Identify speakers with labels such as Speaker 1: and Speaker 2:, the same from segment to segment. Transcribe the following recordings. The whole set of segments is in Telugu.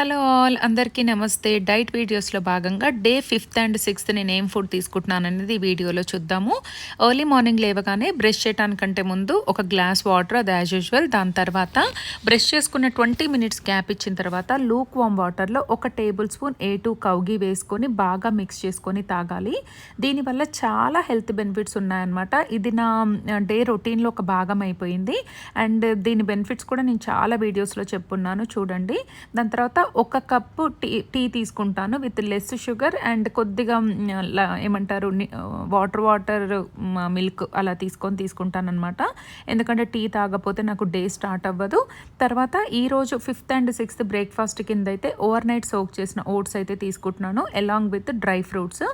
Speaker 1: హలో ఆల్ అందరికీ నమస్తే. డైట్ వీడియోస్లో భాగంగా డే 5th అండ్ 6th నేను ఏం ఫుడ్ తీసుకుంటున్నాను అనేది ఈ వీడియోలో చూద్దాము. ఎర్లీ మార్నింగ్ లేవగానే బ్రష్ చేయడానికంటే ముందు ఒక గ్లాస్ వాటర్, అది యాజ్ యూజువల్. దాని తర్వాత బ్రష్ చేసుకున్న 20 మినిట్స్ గ్యాప్ ఇచ్చిన తర్వాత లూక్ వామ్ వాటర్లో 1 టేబుల్ స్పూన్ A2 కౌ ఘీ వేసుకొని బాగా మిక్స్ చేసుకొని తాగాలి. దీనివల్ల చాలా హెల్త్ బెనిఫిట్స్ ఉన్నాయన్నమాట. ఇది నా డే రొటీన్లో ఒక భాగం అయిపోయింది. అండ్ దీని బెనిఫిట్స్ కూడా నేను చాలా వీడియోస్లో చెప్పున్నాను, చూడండి. దాని తర్వాత 1 కప్పు టీ తీసుకుంటాను విత్ లెస్ షుగర్ అండ్ కొద్దిగా ఏమంటారు వాటర్ మిల్క్ అలా తీసుకుంటాను అనమాట. ఎందుకంటే టీ తాగకపోతే నాకు డే స్టార్ట్ అవ్వదు. తర్వాత ఈరోజు 5th అండ్ 6th బ్రేక్ఫాస్ట్ కింద అయితే ఓవర్ నైట్ సోక్ చేసిన ఓట్స్ అయితే తీసుకుంటున్నాను అలాంగ్ విత్ డ్రై ఫ్రూట్స్.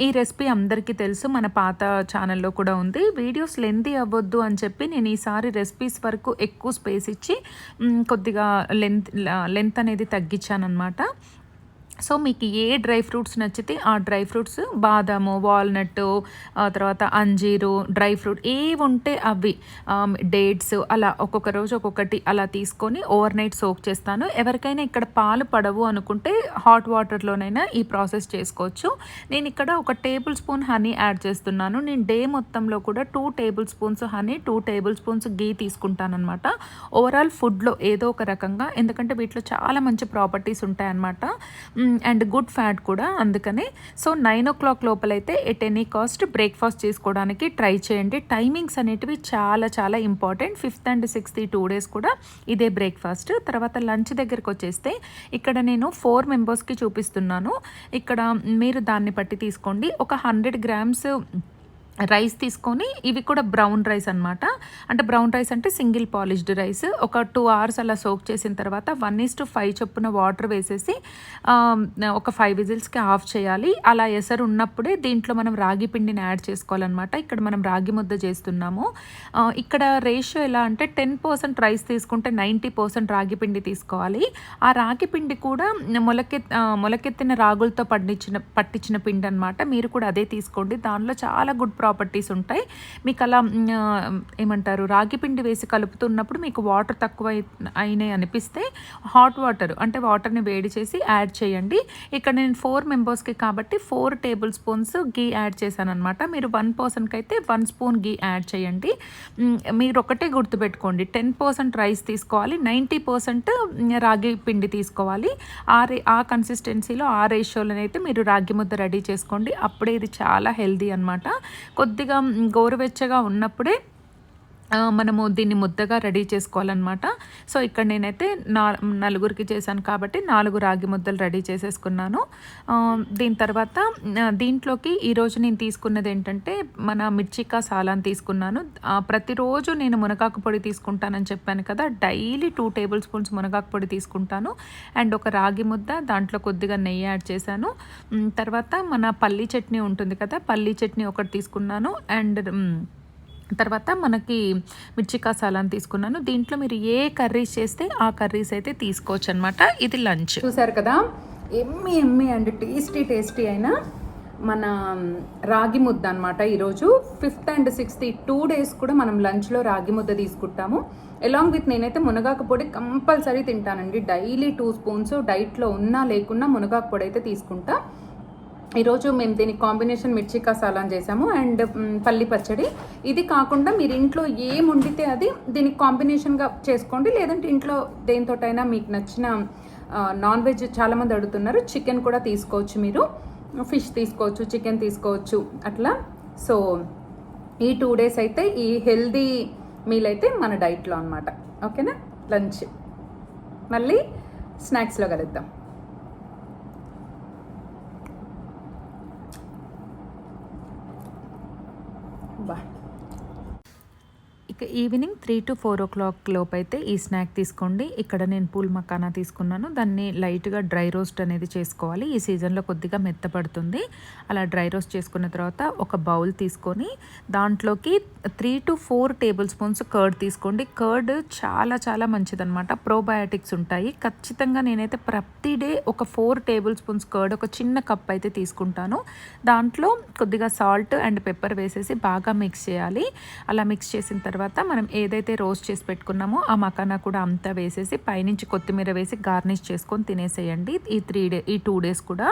Speaker 1: ఈ రెసిపీ అందరికీ తెలుసు, మన పాత ఛానల్లో కూడా ఉంది. వీడియోస్ లెంతీ అవ్వద్దు అని చెప్పి నేను ఈసారి రెసిపీస్ వరకు ఎక్కువ స్పేస్ ఇచ్చి కొద్దిగా లెంత్ అనేది తగ్గించానమాట. సో మీకు ఏ డ్రై ఫ్రూట్స్ నచ్చితే ఆ డ్రై ఫ్రూట్స్, బాదాము, వాల్నట్, తర్వాత అంజీరు, డ్రై ఫ్రూట్ ఏవి ఉంటే అవి, డేట్స్, అలా ఒక్కొక్క రోజు ఒక్కొక్కటి అలా తీసుకొని ఓవర్ నైట్ సోక్ చేస్తాను. ఎవరికైనా ఇక్కడ పాలు పడవు అనుకుంటే హాట్ వాటర్లోనైనా ఈ ప్రాసెస్ చేసుకోవచ్చు. నేను ఇక్కడ 1 టేబుల్ స్పూన్ హనీ యాడ్ చేస్తున్నాను. నేను డే మొత్తంలో కూడా 2 tablespoons honey, 2 tablespoons ghee తీసుకుంటానమాట. ఓవరాల్ ఫుడ్లో ఏదో ఒక రకంగా, ఎందుకంటే వీటిలో చాలా మంచి ప్రాపర్టీస్ ఉంటాయన్నమాట అండ్ గుడ్ ఫ్యాట్ కూడా. అందుకని సో 9 o'clock లోపలైతే ఎట్ ఎనీ కాస్ట్ బ్రేక్ఫాస్ట్ చేసుకోవడానికి ట్రై చేయండి. టైమింగ్స్ అనేటివి చాలా చాలా important. 5th and 6th 2 days కూడా ఇదే బ్రేక్ఫాస్ట్. తర్వాత లంచ్ దగ్గరికి వచ్చేస్తే ఇక్కడ నేను 4 మెంబర్స్కి చూపిస్తున్నాను. ఇక్కడ మీరు దాన్ని బట్టి తీసుకోండి. ఒక 100 grams రైస్ తీసుకొని, ఇవి కూడా బ్రౌన్ రైస్ అనమాట. అంటే బ్రౌన్ రైస్ అంటే సింగిల్ పాలిష్డ్ రైస్. ఒక 2 hours అలా సోక్ చేసిన తర్వాత 1:5 చొప్పున వాటర్ వేసేసి ఒక 5 విజిల్స్కి ఆఫ్ చేయాలి. అలా ఎసరు ఉన్నప్పుడే దీంట్లో మనం రాగి పిండిని యాడ్ చేసుకోవాలన్నమాట. ఇక్కడ మనం రాగి ముద్ద చేస్తున్నాము. ఇక్కడ రేషియో ఎలా అంటే 10% రైస్ తీసుకుంటే 90% రాగి పిండి తీసుకోవాలి. ఆ రాగి పిండి కూడా మొలకెత్తిన రాగులతో పట్టించిన పిండి అనమాట. మీరు కూడా అదే తీసుకోండి. దానిలో చాలా గుడ్ ప్రాపర్టీస్ ఉంటాయి. మీకు అలా ఏమంటారు, రాగి పిండి వేసి కలుపుతున్నప్పుడు మీకు వాటర్ తక్కువ అయినాయి అనిపిస్తే హాట్ వాటర్ అంటే వాటర్ని వేడి చేసి యాడ్ చేయండి. ఇక్కడ నేను 4 మెంబర్స్కి కాబట్టి 4 టేబుల్ స్పూన్స్ గీ యాడ్ చేశాను అనమాట. మీరు 1 personకి అయితే 1 spoon గీ యాడ్ చేయండి. మీరు ఒకటే గుర్తుపెట్టుకోండి, 10% రైస్ తీసుకోవాలి, 90% రాగి పిండి తీసుకోవాలి. ఆ కన్సిస్టెన్సీలో, ఆ రేషియోలోనైతే మీరు రాగి ముద్ద రెడీ చేసుకోండి. అప్పుడే ఇది చాలా హెల్దీ అనమాట. కొద్దిగా గోరువెచ్చగా ఉన్నప్పుడే మనము దీన్ని ముద్దగా రెడీ చేసుకోవాలన్నమాట. సో ఇక్కడ నేనైతే 4 చేశాను కాబట్టి 4 రాగి ముద్దలు రెడీ చేసేసుకున్నాను. దీని తర్వాత దీంట్లోకి ఈరోజు నేను తీసుకున్నది ఏంటంటే మన మిర్చికా సాలాన్ తీసుకున్నాను. ప్రతిరోజు నేను మునగాకు పొడి తీసుకుంటానని చెప్పాను కదా, డైలీ 2 టేబుల్ స్పూన్స్ మునగాకు పొడి తీసుకుంటాను. అండ్ ఒక రాగి ముద్ద, దాంట్లో కొద్దిగా నెయ్యి యాడ్ చేశాను. తర్వాత మన పల్లీ చట్నీ ఉంటుంది కదా, పల్లీ చట్నీ ఒకటి తీసుకున్నాను. అండ్ తర్వాత మనకి మిర్చికా సాలాన్ తీసుకున్నాను. దీంట్లో మీరు ఏ కర్రీస్ చేస్తే ఆ కర్రీస్ అయితే తీసుకోవచ్చు అనమాట. ఇది లంచ్. చూసారు కదా, ఎమ్మి అండ్ టేస్టీ అయిన మన రాగి ముద్ద అనమాట. ఈరోజు 5th అండ్ 6th 2 days కూడా మనం లంచ్లో రాగి ముద్ద తీసుకుంటాము. అలాంగ్ విత్ నేనైతే మునగాకు పొడి కంపల్సరీ తింటానండి. డైలీ 2 spoons, డైట్లో ఉన్నా లేకున్నా మునగాకు పొడి అయితే తీసుకుంటా. ఈరోజు మేము దీనికి కాంబినేషన్ మిర్చికా సాలాన్ చేసాము అండ్ పల్లి పచ్చడి. ఇది కాకుండా మీరు ఇంట్లో ఏం వండితే అది దీనికి కాంబినేషన్గా చేసుకోండి. లేదంటే ఇంట్లో దేనితోటైనా మీకు నచ్చిన నాన్ వెజ్ చాలామంది అడుగుతున్నారు, చికెన్ కూడా తీసుకోవచ్చు, మీరు ఫిష్ తీసుకోవచ్చు, చికెన్ తీసుకోవచ్చు అట్లా. సో ఈ 2 days అయితే ఈ హెల్దీ మీల్ అయితే మన డైట్లో అనమాట. ఓకేనా, లంచ్. మళ్ళీ స్నాక్స్లో కలుద్దాం. Bye. ఇక ఈవినింగ్ 3 to 4 o'clock లోపు అయితే ఈ స్నాక్ తీసుకోండి. ఇక్కడ నేను పూల్ మకానా తీసుకున్నాను. దాన్ని లైట్గా డ్రై రోస్ట్ అనేది చేసుకోవాలి. ఈ సీజన్లో కొద్దిగా మెత్తపడుతుంది. అలా డ్రై రోస్ట్ చేసుకున్న తర్వాత ఒక బౌల్ తీసుకొని దాంట్లోకి 3 to 4 టేబుల్ స్పూన్స్ కర్డ్ తీసుకోండి. కర్డ్ చాలా చాలా మంచిదన్నమాట, ప్రోబయాటిక్స్ ఉంటాయి. ఖచ్చితంగా నేనైతే ప్రతి డే ఒక 4 టేబుల్ స్పూన్స్ కర్డ్, ఒక చిన్న కప్ అయితే తీసుకుంటాను. దాంట్లో కొద్దిగా సాల్ట్ అండ్ పెప్పర్ వేసేసి బాగా మిక్స్ చేయాలి. అలా మిక్స్ చేసిన తర్వాత తర్వాత మనం ఏదైతే రోస్ట్ చేసి పెట్టుకున్నామో ఆ మకానా కూడా అంతా వేసేసి పైనుంచి కొత్తిమీర వేసి గార్నిష్ చేసుకొని తినేసేయండి ఈ 2 డేస్ కూడా.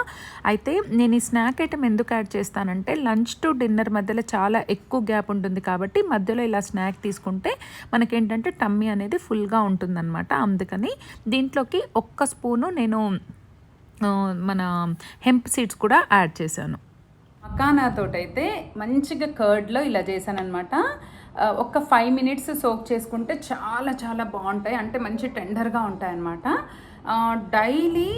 Speaker 1: అయితే నేను ఈ స్నాక్ ఐటమ్ ఎందుకు యాడ్ చేస్తానంటే లంచ్ టు డిన్నర్ మధ్యలో చాలా ఎక్కువ గ్యాప్ ఉంటుంది కాబట్టి మధ్యలో ఇలా స్నాక్ తీసుకుంటే మనకేంటంటే టమ్మీ అనేది ఫుల్గా ఉంటుందన్నమాట. అందుకని దీంట్లోకి ఒక్క స్పూను నేను మన హెంప్ సీడ్స్ కూడా యాడ్ చేశాను.
Speaker 2: మకానాతోటైతే మంచిగా కర్డ్లో ఇలా చేశానమాట. ఒక 5 మినిట్స్ సోక్ చేసుకుంటే చాలా చాలా బాగుంటాయి, అంటే మంచి టెండర్గా ఉంటాయన్నమాట. డైలీ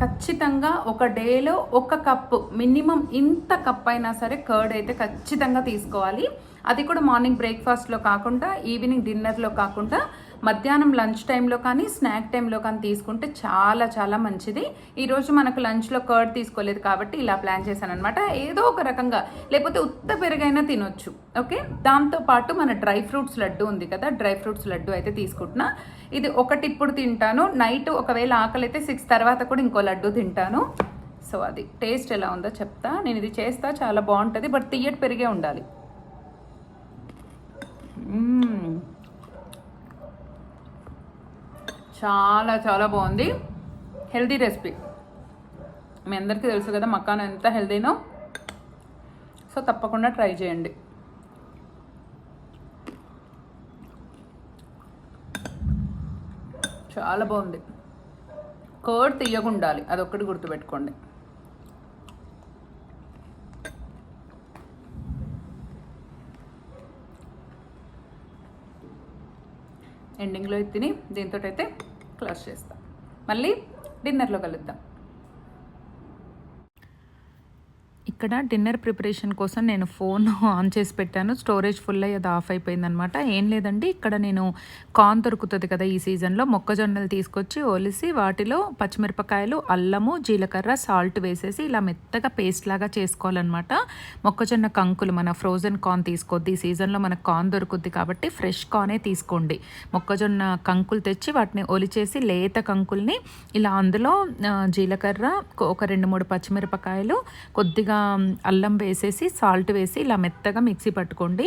Speaker 2: ఖచ్చితంగా ఒక డేలో 1 కప్పు మినిమం, ఇంత కప్ అయినా సరే కర్డ్ అయితే ఖచ్చితంగా తీసుకోవాలి. అది కూడా మార్నింగ్ బ్రేక్ఫాస్ట్లో కాకుండా, ఈవినింగ్ డిన్నర్లో కాకుండా, మధ్యాహ్నం లంచ్ టైంలో కానీ స్నాక్ టైంలో కానీ తీసుకుంటే చాలా చాలా మంచిది. ఈరోజు మనకు లంచ్లో కర్డ్ తీసుకోలేదు కాబట్టి ఇలా ప్లాన్ చేశాను అనమాట. ఏదో ఒక రకంగా, లేకపోతే ఉత్త పెరుగైనా తినొచ్చు. ఓకే, దాంతోపాటు మన డ్రై ఫ్రూట్స్ లడ్డు ఉంది కదా, డ్రై ఫ్రూట్స్ లడ్డు అయితే తీసుకుంటున్నా. ఇది ఒకటి ఇప్పుడు తింటాను, నైట్ ఒకవేళ ఆకలి అయితే 6 తర్వాత కూడా ఇంకో లడ్డు తింటాను. సో అది టేస్ట్ ఎలా ఉందో చెప్తా. నేను ఇది చేస్తా, చాలా బాగుంటుంది, బట్ తియ్యటి పెరిగే ఉండాలి. చాలా చాలా బాగుంది, హెల్దీ రెసిపీ. మీ అందరికీ తెలుసు కదా మకానా ఎంత హెల్దీనో, సో తప్పకుండా ట్రై చేయండి. చాలా బాగుంది. కర్డ్ తీయగా ఉండాలి, అదొక్కటి గుర్తుపెట్టుకోండి. ఎండింగ్లో తిని దీంతో అయితే క్లోజ్ చేస్తాం. మళ్ళీ డిన్నర్లో కలుద్దాం.
Speaker 1: ఇక్కడ డిన్నర్ ప్రిపరేషన్ కోసం నేను ఫోన్ ఆన్ చేసి పెట్టాను, స్టోరేజ్ ఫుల్ అయ్యి అది ఆఫ్ అయిపోయిందనమాట. ఏం లేదండి, ఇక్కడ నేను కార్న్ దొరుకుతుంది కదా ఈ సీజన్లో, మొక్కజొన్నలు తీసుకొచ్చి ఒలిసి వాటిలో పచ్చిమిరపకాయలు, అల్లము, జీలకర్ర, సాల్ట్ వేసేసి ఇలా మెత్తగా పేస్ట్ లాగా చేసుకోవాలన్నమాట. మొక్కజొన్న కంకులు, మన ఫ్రోజన్ కార్న్ తీసుకోవద్దు, ఈ సీజన్లో మనకు కార్న్ దొరుకుద్ది కాబట్టి ఫ్రెష్ కార్నే తీసుకోండి. మొక్కజొన్న కంకులు తెచ్చి వాటిని ఒలిచేసి లేత కంకుల్ని ఇలా అందులో జీలకర్ర, ఒక 2-3 పచ్చిమిరపకాయలు, కొద్దిగా అల్లం వేసేసి సాల్ట్ వేసి ఇలా మెత్తగా మిక్సీ పట్టుకోండి.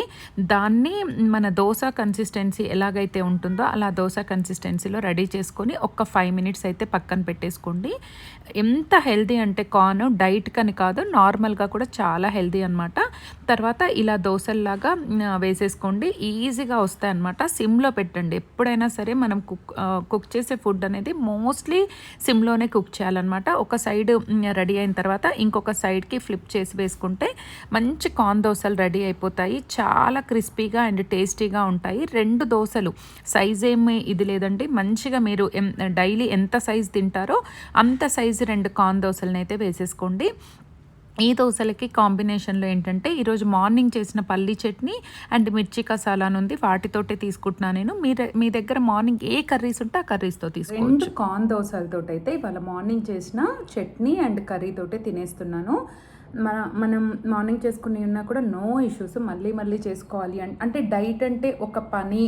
Speaker 1: దాన్ని మన దోశ కన్సిస్టెన్సీ ఎలాగైతే ఉంటుందో అలా దోశ కన్సిస్టెన్సీలో రెడీ చేసుకొని ఒక 5 మినిట్స్ అయితే పక్కన పెట్టేసుకోండి. ఎంత హెల్దీ అంటే కార్న్ డైట్ కని కాదు, నార్మల్గా కూడా చాలా హెల్దీ అనమాట. తర్వాత ఇలా దోశల్లాగా వేసేసుకోండి, ఈజీగా వస్తాయి అనమాట. సిమ్లో పెట్టండి ఎప్పుడైనా సరే. మనం కుక్ చేసే ఫుడ్ అనేది మోస్ట్లీ సిమ్లోనే కుక్ చేయాలన్నమాట. ఒక సైడ్ రెడీ అయిన తర్వాత ఇంకొక సైడ్కి ఫ్లిప్ చేసి వేసుకుంటే మంచి కార్న్ దోశలు రెడీ అయిపోతాయి. చాలా క్రిస్పీగా అండ్ టేస్టీగా ఉంటాయి. 2 దోశలు, సైజ్ ఏమి ఇది లేదండి, మంచిగా మీరు డైలీ ఎంత సైజ్ తింటారో అంత సైజు 2 కార్న్ దోశలను అయితే వేసేసుకోండి. ఈ దోశలకి కాంబినేషన్లో ఏంటంటే ఈరోజు మార్నింగ్ చేసిన పల్లీ చట్నీ అండ్ మిర్చి కసాలా ఉంది, వాటితోటే తీసుకుంటున్నాను నేను. మీ దగ్గర మార్నింగ్ ఏ కర్రీస్ ఉంటే ఆ కర్రీస్తో తీసుకోవచ్చు.
Speaker 2: 2 కార్న్ దోశలతో అయితే ఇవాళ మార్నింగ్ చేసిన చట్నీ అండ్ కర్రీతోటే తినేస్తున్నాను. మనం మార్నింగ్ చేసుకుని ఉన్నా కూడా నో ఇష్యూస్, మళ్ళీ చేసుకోవాలి అంటే డైట్ అంటే ఒక పని,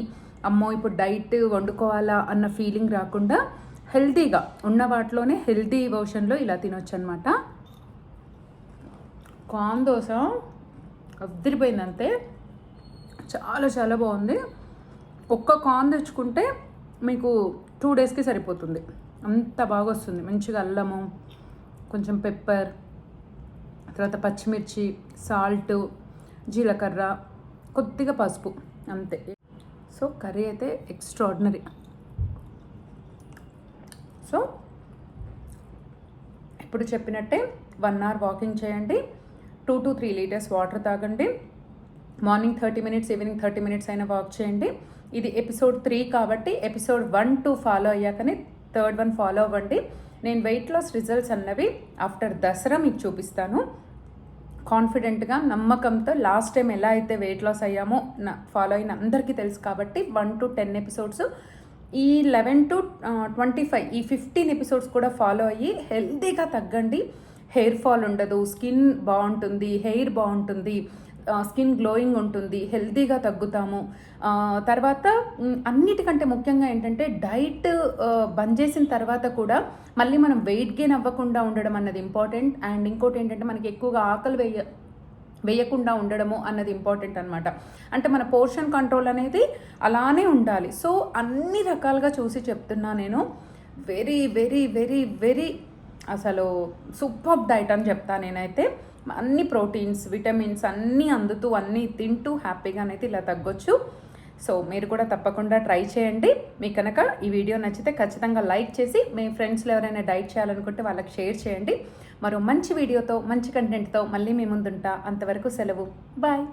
Speaker 2: అమ్మో ఇప్పుడు డైట్ వండుకోవాలా అన్న ఫీలింగ్ రాకుండా హెల్తీగా ఉన్న వాటిలోనే హెల్తీ వర్షన్లో ఇలా తినొచ్చు అనమాట. కార్న్ దోశ అదిరిపోయిందంతే, చాలా చాలా బాగుంది. ఒక్క కార్న్ తెచ్చుకుంటే మీకు 2 డేస్కి సరిపోతుంది, అంత బాగా వస్తుంది. మంచిగా అల్లము, కొంచెం పెప్పర్, తర్వాత పచ్చిమిర్చి, సాల్ట్, జీలకర్ర, కొద్దిగా పసుపు, అంతే. సో కర్రీ అయితే ఎక్స్ట్రాడినరీ. సో ఇప్పుడు చెప్పినట్టే 1 అవర్ వాకింగ్ చేయండి, 2 to 3 లీటర్స్ వాటర్ తాగండి, మార్నింగ్ 30 మినిట్స్, ఈవినింగ్ 30 మినిట్స్ అయినా వాక్ చేయండి. ఇది ఎపిసోడ్ 3 కాబట్టి ఎపిసోడ్ 1, 2 ఫాలో అయ్యాకనే 3rd one ఫాలో అవ్వండి. నేను వెయిట్ లాస్ రిజల్ట్స్ అన్నవి ఆఫ్టర్ దసరా మీకు చూపిస్తాను. కాన్ఫిడెంట్గా, నమ్మకంతో. లాస్ట్ టైం ఎలా అయితే వెయిట్ లాస్ అయ్యామో ఫాలో అయిన అందరికీ తెలుసు కాబట్టి 1 to 10 ఎపిసోడ్స్, ఈ 11 to 25, ఈ 15 ఎపిసోడ్స్ కూడా ఫాలో అయ్యి హెల్తీగా తగ్గండి. హెయిర్ ఫాల్ ఉండదు, స్కిన్ బాగుంటుంది, హెయిర్ బాగుంటుంది, స్కిన్ గ్లోయింగ్ ఉంటుంది, హెల్తీగా తగ్గుతాము. తర్వాత అన్నిటికంటే ముఖ్యంగా ఏంటంటే డైట్ బంద్ చేసిన తర్వాత కూడా మళ్ళీ మనం వెయిట్ గెయిన్ అవ్వకుండా ఉండడం అన్నది ఇంపార్టెంట్. అండ్ ఇంకోటి ఏంటంటే మనకి ఎక్కువగా వేయకుండా ఉండడము అన్నది ఇంపార్టెంట్ అనమాట. అంటే మన పోర్షన్ కంట్రోల్ అనేది అలానే ఉండాలి. సో అన్ని రకాలుగా చూసి చెప్తున్నా నేను. వెరీ వెరీ వెరీ వెరీ అసలు సూపర్ డైట్ అని చెప్తాను నేనైతే. అన్ని ప్రోటీన్స్, విటమిన్స్ అన్నీ అందుతూ అన్నీ తింటూ హ్యాపీగానైతే ఇలా తగ్గొచ్చు. సో మీరు కూడా తప్పకుండా ట్రై చేయండి. మీకు కనుక ఈ వీడియో నచ్చితే ఖచ్చితంగా లైక్ చేసి మీ ఫ్రెండ్స్లో ఎవరైనా డైట్ చేయాలనుకుంటే వాళ్ళకి షేర్ చేయండి. మరో మంచి వీడియోతో మంచి కంటెంట్తో మళ్ళీ మీ ముందుంటా. అంతవరకు సెలవు. బాయ్.